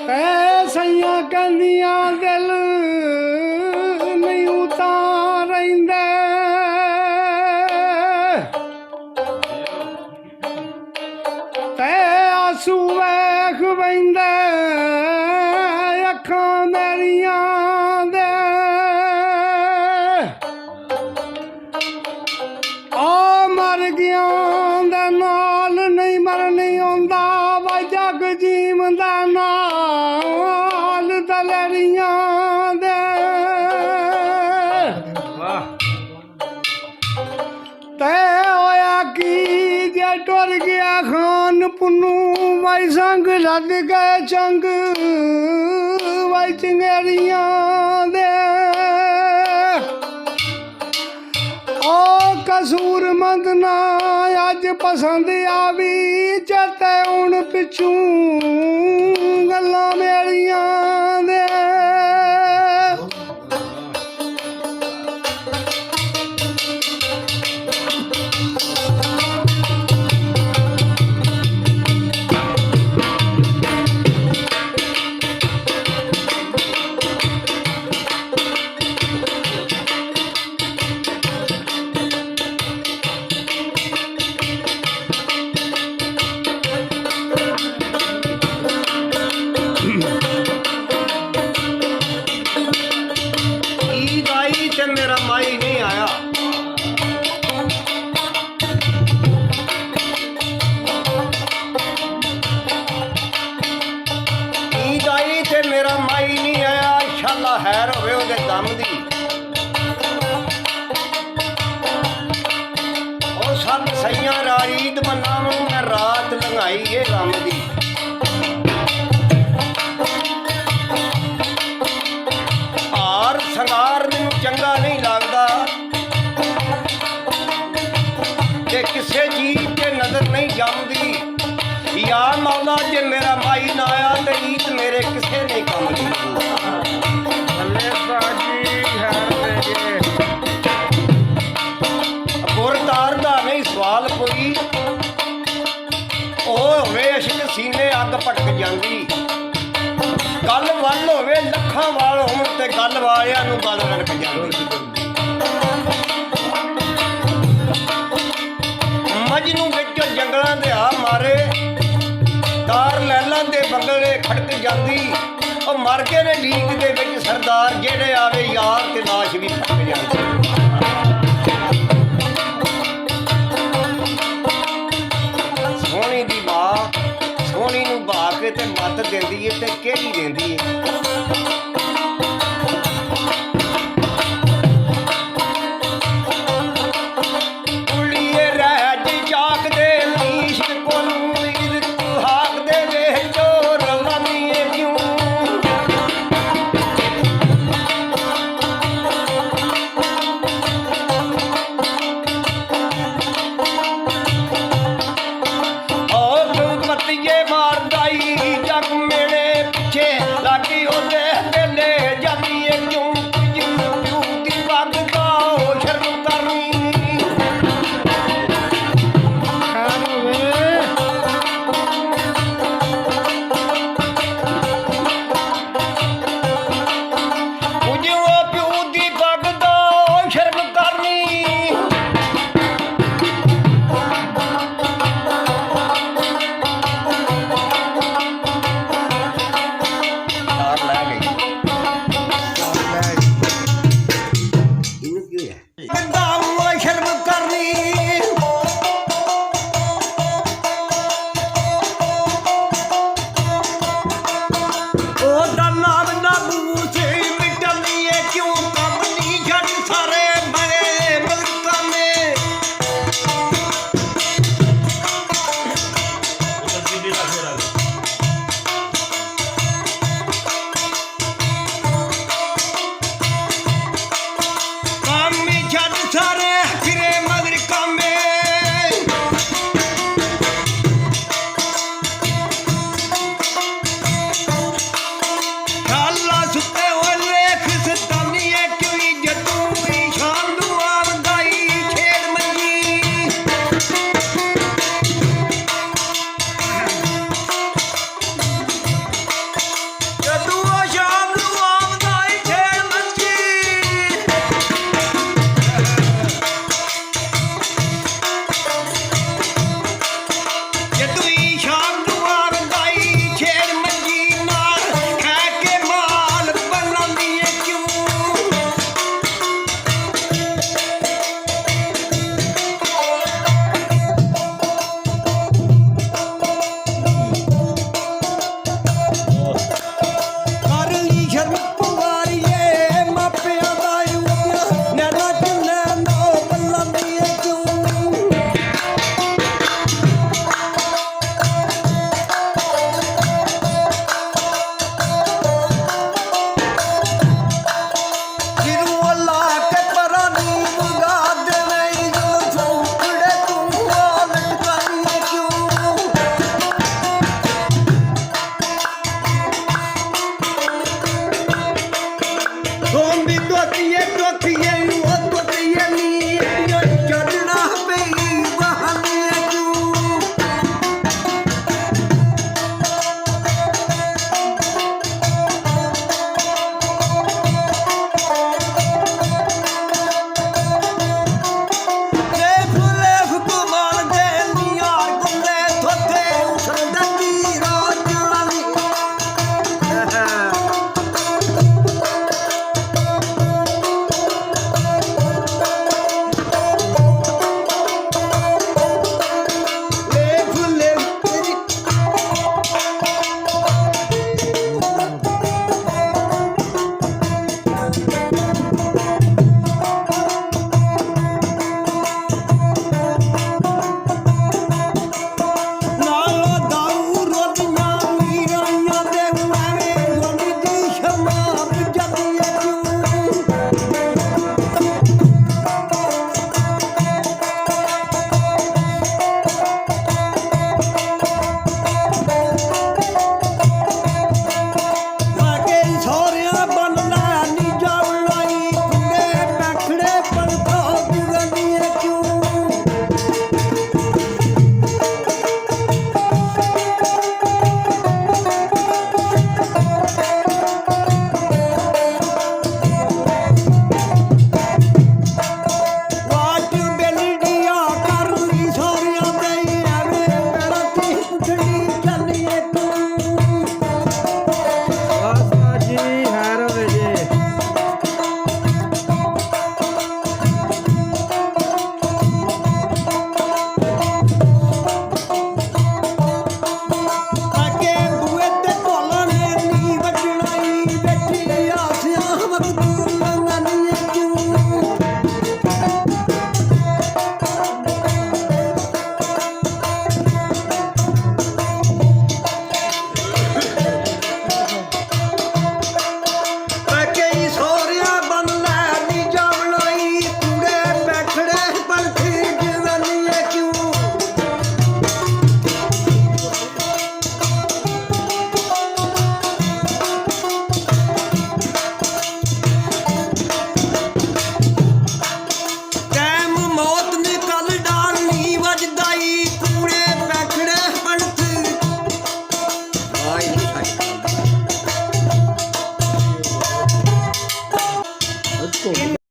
ਤੈ ਸਈਆਂ ਕਹਿੰਦੀਆਂ ਦਿਲ ਨਹੀਂ ਉਤਾਰ ਰਹਿੰਦਾ ਤੈ ਆਸੂ ਵੇਖ ਵਹਿੰਦਾ ਅੱਖਾਂ ਮੇਰੀਆਂ ਦੇ ਆ ਮਰ ਗਿਆ ਦੇ ਨਾਲ ਨਹੀਂ ਮਰਨੀ ਆਉਂਦਾ ਵਾ ਜਗ ਜੀਵਦਾ ਨਾਲ ਦਲਰੀਆਂ ਦੇ ਤੈ ਹੋਇਆ ਕੀ ਜੇ ਟੁਰ ਗਿਆ ਖਾਨ ਪੁੰਨੂ ਵਾਈ ਸੰਗ ਲੱਗ ਗਏ ਚੰਗ ਵਾਈ ਚੰਗੇਰੀਆਂ ਦੇ ਓ ਕਸੂਰਮੰਦ ਨਾ ਅੱਜ ਪਸੰਦ ਆਵੀ ਚਤੇ ਹੁਣ ਪਿੱਛੂ ਗੱਲਾਂ ਮੇਰੀਆਂ ਦੇ मेरा माई नहीं आया ईद आई ते मेरा माई नहीं आया इंशाअल्लाह हैर होवे ओदे दम दी ओ सब सैयां ईद मनावन मैं रात लंघाई ये गम दी हार संगार चंगा नहीं लगता जे किसी चीज के नजर नहीं जमदी या मौला जे मेरा माई ना आया तो ईद मेरे किसे नहीं कम दी गुरदार का नहीं सवाल कोई होवे इश्क सीने अग भटक जाती गल वल होवे लखां वाल होण ते गल वालियां नूं गल रड़क जांदी मजनू विच जंगलां दे आ मारे तार लैलां दे बंगले खड़क जांदी ओ मर के ने लीक दे विच सरदार जेड़े आवे यार ते लाश भी खड़क जांदी सोहणी दी मां सोहणी नूं बहा के ते मत देंदी है ते केड़ी देंदी है कुड़िए रहज जागदे मीश कोलू ईद तू हाक दे वे चोर रवानीए क्यों मारदाई जग मेरे पीछे लागी होते